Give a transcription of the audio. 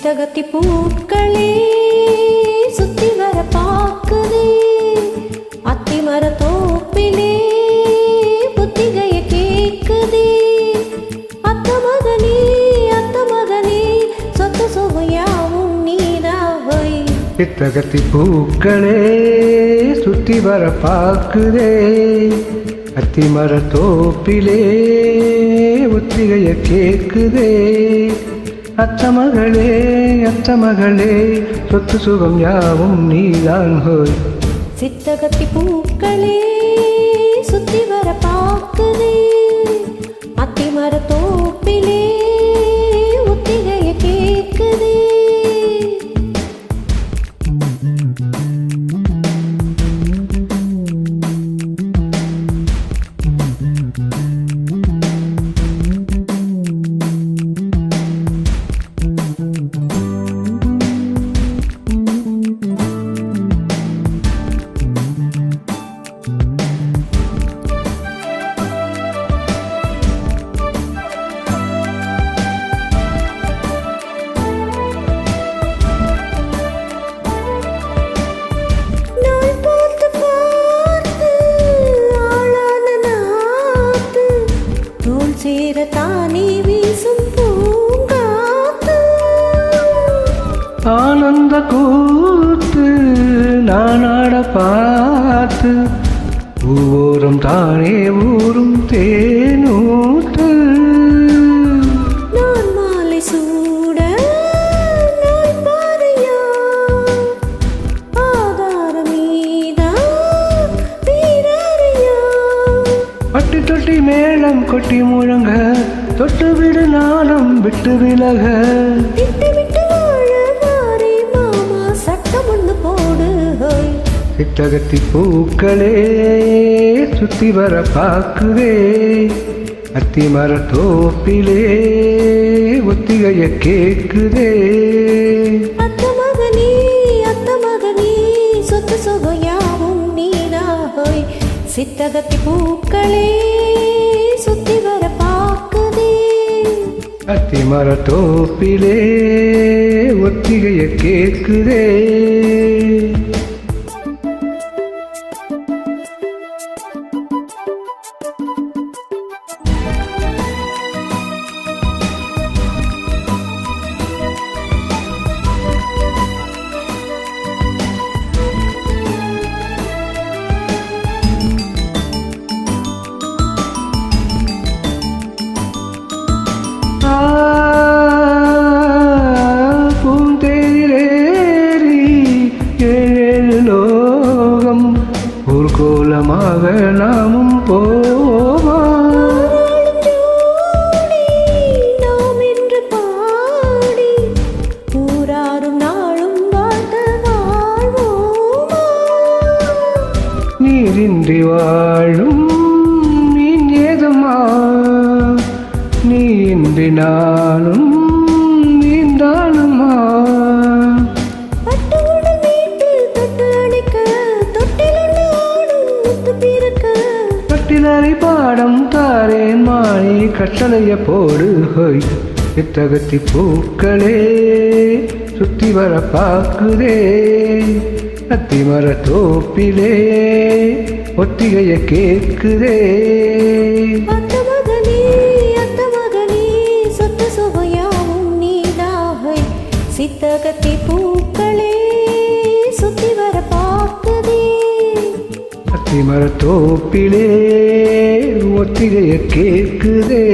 சித்தகத்தி பூக்களே சுத்தி வர பாக்குதே அத்தி மர தோப்பிலே புத்திகைய கேக்குதே அத்த மகனே சொத்து சுவையாவும் நீதாய். சித்தகத்தி பூக்களே சுத்தி வர பாக்குதே அத்தி மர தோப்பிலே புத்திகைய கேக்குதே அத்த மகளே சொத்து சுகம் யாவும் நீதான் ஹோய். சித்தகத்தி பூக்களே சுத்தி வர பாக்குதே அத்தி மர தோப்பிலே ஒத்திகைய கேக்குதே. சேரத்தானே வீசும் பூங்காத்து ஆனந்த கூத்து நானாட பார்த்து ஊரும் தானே ஊரும் தேனூத்து நான் மாலை சூட நான் பாறையா ஆதாரமீதா வீரறியா பட்டி தொட்டி மேளம் கொட்டி முழங்க தொட்டு விடு நாளும் விட்டு விலக விட்டு வாழ மாறி மாமா சட்டம் ஒன்று போடு. சித்தகத்தி பூக்களே சுத்தி வர பாக்குதே அத்தி மர தோப்பிலே ஒத்திகைய கேக்குதே. அத்த மகனே சொத்து சுகையாவும் நீதாய். சித்தகத்தி பூக்களே சுத்தி வர பாக்குதே அத்தி மர தோப்பிலே ஒத்திகைய கேக்குதே. பூந்தேரேறி ஏழு லோகம் ஒரு கோலமாக நாமும் போமா நாம் என்று பாடி ஊராரும் நாளும் வாழ்ந்த வாழ்வோமா. நீரின்றி வாழும் மீன் ஏதம்மா நீ இன்றி நானும் நீந்தானுமா. பட்டுவுடன் வீட்டு தொட்டு அணைக்க தொட்டிலுள்ள ஆடும் முத்து பிறக்க கட்டிலறை பாடம் தாரேன் மாணி கட்டளைய போடு ஹோய். சித்தகத்தி பூக்களே சுத்தி வர பாக்குதே அத்தி மர தோப்பிலே ஒத்திகைய கேக்குதே. அத்த மகனே சொத்து சுவையாவும் நீதாய். சித்தகத்தி பூக்களே சுத்தி வர பாக்குதே அத்தி மர தோப்பிலே ஒத்திகைய கேக்குதே.